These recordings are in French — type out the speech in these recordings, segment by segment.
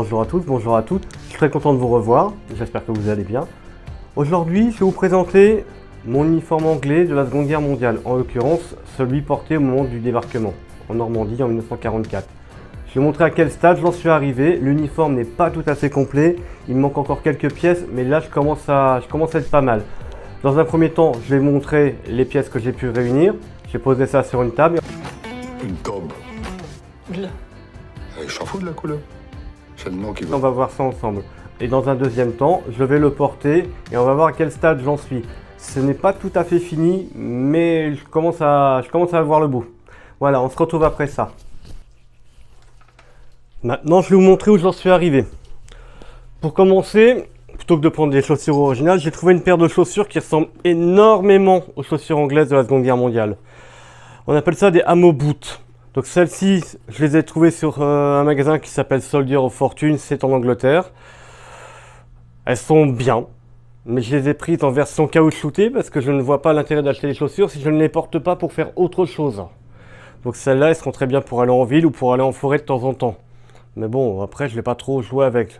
bonjour à tous, bonjour à toutes. Je suis très content de vous revoir, j'espère que vous allez bien. Aujourd'hui, je vais vous présenter mon uniforme anglais de la Seconde Guerre mondiale, en l'occurrence celui porté au moment du débarquement en Normandie en 1944. Je vais montrer à quel stade j'en suis arrivé. L'uniforme n'est pas tout à fait complet, il me manque encore quelques pièces, mais là je commence à être pas mal. Dans un premier temps, je vais vous montrer les pièces que j'ai pu réunir. J'ai posé ça sur une table. Une tombe. Là. Je s'en fous de la couleur. C'est le nom qui On va. va voir ça ensemble. Et dans un deuxième temps, je vais le porter et on va voir à quel stade j'en suis. Ce n'est pas tout à fait fini, mais je commence à voir le bout. Voilà, on se retrouve après ça. Maintenant, je vais vous montrer où j'en suis arrivé. Pour commencer, plutôt que de prendre des chaussures originales, j'ai trouvé une paire de chaussures qui ressemble énormément aux chaussures anglaises de la Seconde Guerre mondiale. On appelle ça des Ammo Boots. Donc celles-ci, je les ai trouvées sur un magasin qui s'appelle Soldier of Fortune, c'est en Angleterre. Elles sont bien, mais je les ai prises en version caoutchoutée parce que je ne vois pas l'intérêt d'acheter des chaussures si je ne les porte pas pour faire autre chose. Donc celles-là, elles seront très bien pour aller en ville ou pour aller en forêt de temps en temps. Mais bon, après, je ne vais pas trop jouer avec.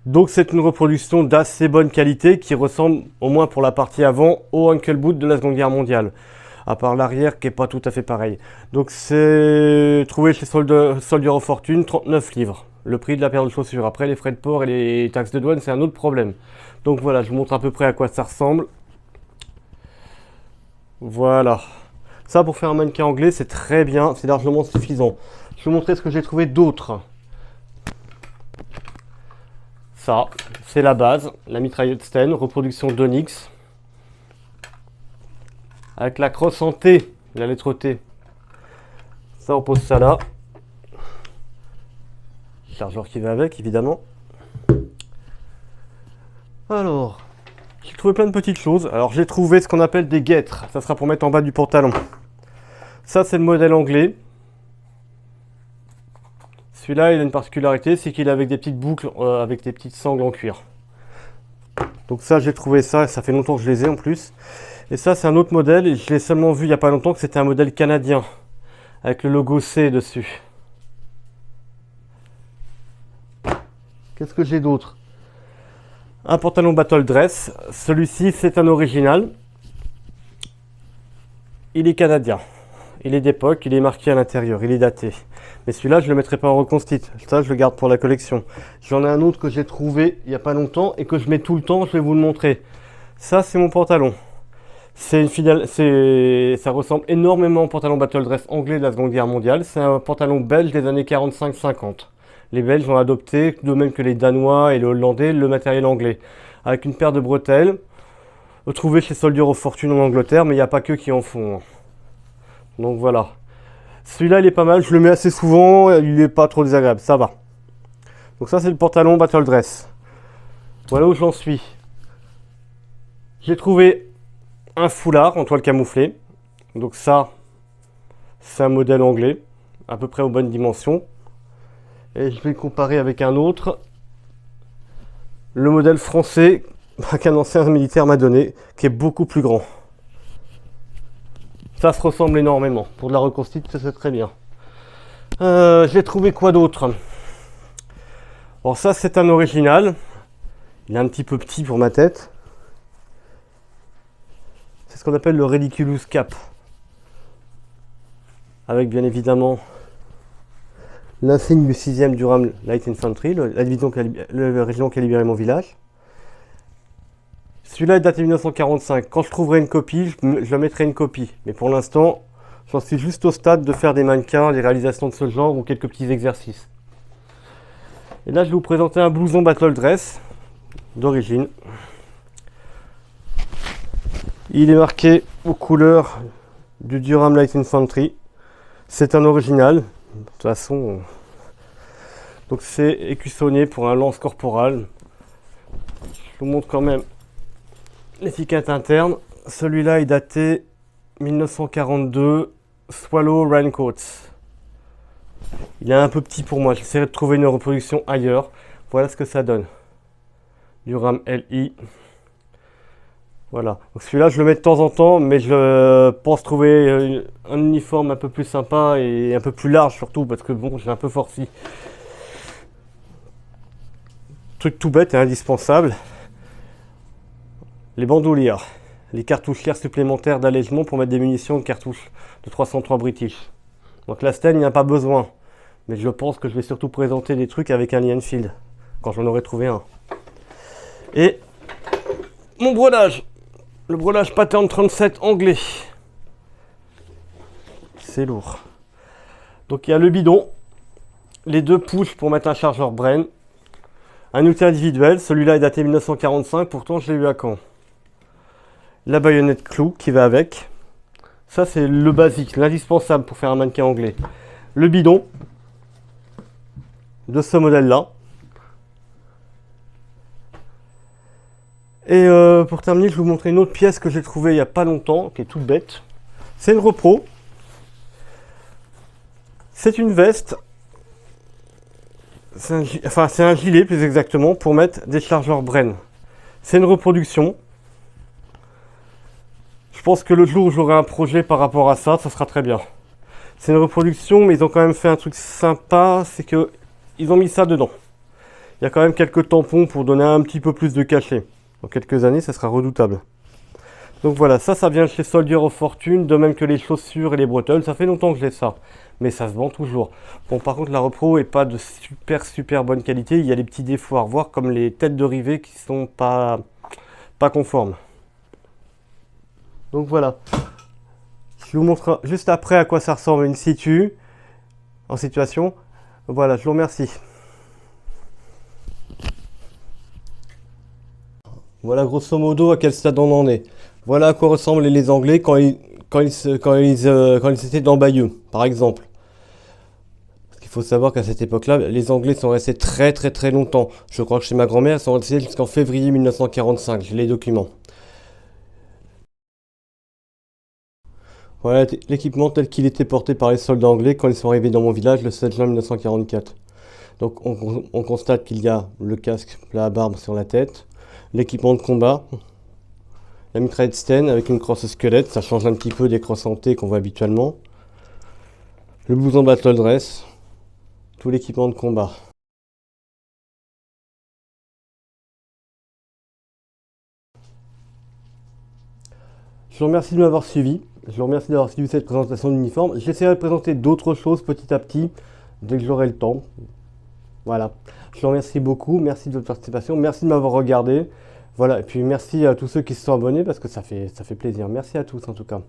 Donc c'est une reproduction d'assez bonne qualité qui ressemble, au moins pour la partie avant, au Ankle Boot de la Seconde Guerre mondiale. À part l'arrière qui n'est pas tout à fait pareil. Donc c'est trouvé chez Soldier of Fortune, 39 livres. Le prix de la paire de chaussures. Après les frais de port et les taxes de douane, c'est un autre problème. Donc voilà, je vous montre à peu près à quoi ça ressemble. Voilà. Ça pour faire un mannequin anglais, c'est très bien, c'est largement suffisant. Je vais vous montrer ce que j'ai trouvé d'autre. Ça, c'est la base, la mitraillette Sten, reproduction d'Onyx. Avec la crosse en T, la lettre T. Ça, on pose ça là. Chargeur qui va avec, évidemment. Alors, j'ai trouvé plein de petites choses. Alors, j'ai trouvé ce qu'on appelle des guêtres. Ça sera pour mettre en bas du pantalon. Ça, c'est le modèle anglais. Celui-là, il a une particularité, c'est qu'il est avec des petites boucles, avec des petites sangles en cuir. Donc ça, j'ai trouvé ça, ça fait longtemps que je les ai en plus. Et ça, c'est un autre modèle, et je l'ai seulement vu il n'y a pas longtemps que c'était un modèle canadien, avec le logo C dessus. Qu'est-ce que j'ai d'autre? Un pantalon battle dress, celui-ci c'est un original. Il est canadien, il est d'époque, il est marqué à l'intérieur, il est daté. Mais celui-là, je ne le mettrai pas en reconstitue, ça je le garde pour la collection. J'en ai un autre que j'ai trouvé il n'y a pas longtemps et que je mets tout le temps, je vais vous le montrer. Ça, c'est mon pantalon. Ça ressemble énormément au pantalon battle dress anglais de la Seconde Guerre mondiale. C'est un pantalon belge des années 45-50. Les Belges ont adopté, de même que les Danois et les Hollandais, le matériel anglais. Avec une paire de bretelles, trouvée chez Soldier of Fortune en Angleterre, mais il n'y a pas que qui en font. Donc voilà. Celui-là, il est pas mal, je le mets assez souvent, il n'est pas trop désagréable, ça va. Donc ça, c'est le pantalon battle dress. Voilà où j'en suis. J'ai trouvé un foulard en toile camouflée. Donc ça, c'est un modèle anglais, à peu près aux bonnes dimensions. Et je vais le comparer avec un autre. Le modèle français qu'un ancien militaire m'a donné, qui est beaucoup plus grand. Ça se ressemble énormément. Pour de la reconstitution, c'est très bien. J'ai trouvé quoi d'autre? Alors ça, c'est un original. Il est un petit peu petit pour ma tête. C'est ce qu'on appelle le Ridiculous Cap. Avec bien évidemment l'insigne du 6e Durham Light Infantry, le régiment qui a libéré mon village. Celui-là est daté de 1945. Quand je trouverai une copie, je mettrai une copie. Mais pour l'instant, j'en suis juste au stade de faire des mannequins, des réalisations de ce genre ou quelques petits exercices. Et là, je vais vous présenter un blouson battle dress d'origine. Il est marqué aux couleurs du Durham Light Infantry. C'est un original. De toute façon, donc c'est écussonné pour un lance corporal. Je vous montre quand même l'étiquette interne. Celui-là est daté 1942, Swallow Raincoats. Il est un peu petit pour moi, j'essaierai de trouver une reproduction ailleurs. Voilà ce que ça donne. Durham LI. Voilà, donc celui-là je le mets de temps en temps, mais je pense trouver un uniforme un peu plus sympa et un peu plus large surtout, parce que bon, j'ai un peu forci. truc tout bête et indispensable, les bandoulières, les cartouchières supplémentaires d'allègement pour mettre des munitions de cartouches de 303 British. Donc la Sten, il n'y a pas besoin, mais je pense que je vais surtout présenter des trucs avec un lee Enfield, quand j'en aurai trouvé un. Et mon brelage, le brelage Pattern 37 anglais. C'est lourd. Donc il y a le bidon, les 2 pushs pour mettre un chargeur Bren, un outil individuel, celui-là est daté 1945, pourtant je l'ai eu à Caen. La baïonnette clou qui va avec. Ça c'est le basique, l'indispensable pour faire un mannequin anglais. Le bidon de ce modèle-là. Et pour terminer, je vais vous montrer une autre pièce que j'ai trouvée il n'y a pas longtemps, qui est toute bête. C'est une repro. C'est une veste. C'est un gilet plus exactement pour mettre des chargeurs Bren. C'est une reproduction. Je pense que le jour où j'aurai un projet par rapport à ça, ça sera très bien. C'est une reproduction, mais ils ont quand même fait un truc sympa, c'est que ils ont mis ça dedans. Il y a quand même quelques tampons pour donner un petit peu plus de cachet. Dans quelques années, ça sera redoutable. Donc voilà, ça vient chez Soldier of Fortune, de même que les chaussures et les bretelles. Ça fait longtemps que j'ai ça, mais ça se vend toujours. Bon, par contre, la repro est pas de super bonne qualité. Il y a des petits défauts à revoir, comme les têtes de rivet qui sont pas conformes. Donc voilà. Je vous montre juste après à quoi ça ressemble in situ, en situation. Voilà, je vous remercie. Voilà grosso modo à quel stade on en est. Voilà à quoi ressemblent les Anglais quand ils étaient dans Bayeux, par exemple. Parce qu'il faut savoir qu'à cette époque-là, les Anglais sont restés très longtemps. Je crois que chez ma grand-mère, ils sont restés jusqu'en février 1945. J'ai les documents. Voilà l'équipement tel qu'il était porté par les soldats anglais quand ils sont arrivés dans mon village le 7 juin 1944. Donc on constate qu'il y a le casque, la barbe sur la tête, l'équipement de combat, la mitraillette Sten avec une crosse squelette, ça change un petit peu des crosses en T qu'on voit habituellement, le blouson battle dress, tout l'équipement de combat. Je vous remercie de m'avoir suivi. Je vous remercie d'avoir suivi cette présentation d'uniforme. J'essaierai de présenter d'autres choses petit à petit, dès que j'aurai le temps. Voilà. Je vous remercie beaucoup. Merci de votre participation. Merci de m'avoir regardé. Voilà. Et puis merci à tous ceux qui se sont abonnés parce que ça fait plaisir. Merci à tous en tout cas.